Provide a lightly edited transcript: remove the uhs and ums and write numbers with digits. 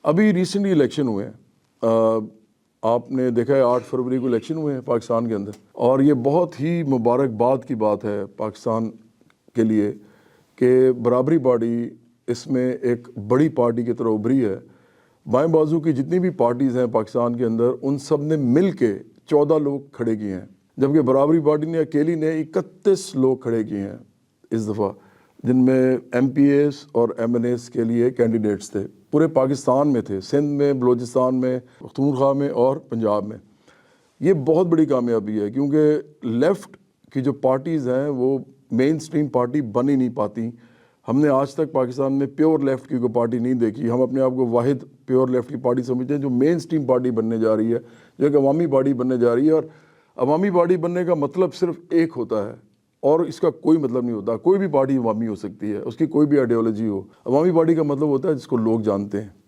अभी recently election हुए हैं, आपने देखा है 8 फरवरी को इलेक्शन हुए हैं पाकिस्तान के अंदर, और ये बहुत ही मुबारकबाद की बात है पाकिस्तान के लिए कि बराबरी पार्टी इसमें एक बड़ी पार्टी की तरह उभरी है। बाएं बाजू की जितनी भी पार्टीज़ हैं पाकिस्तान के अंदर, उन सब ने मिल के 14 लोग खड़े किए हैं, जबकि बराबरी पार्टी ने अकेली ने 31 लोग खड़े किए हैं इस दफ़ा, जिनमें MPAs और MNAs के लिए कैंडिडेट्स थे। पूरे पाकिस्तान में थे, सिंध में, बलूचिस्तान में, पख्तूनख्वा में और पंजाब में। ये बहुत बड़ी कामयाबी है क्योंकि लेफ़्ट की जो पार्टीज़ हैं वो मेन स्ट्रीम पार्टी बन ही नहीं पाती। हमने आज तक पाकिस्तान में प्योर लेफ़्ट की कोई पार्टी नहीं देखी। हम अपने आप को वाहिद प्योर लेफ़्ट की पार्टी समझते हैं जो मेन स्ट्रीम पार्टी बनने जा रही है, जो एक अवामी पार्टी बनने जा रही है। और अवामी पार्टी बनने का मतलब सिर्फ एक होता है और इसका कोई मतलब नहीं होता। कोई भी पार्टी अवामी हो सकती है, उसकी कोई भी आइडियोलॉजी हो। अवामी पार्टी का मतलब होता है जिसको लोग जानते हैं।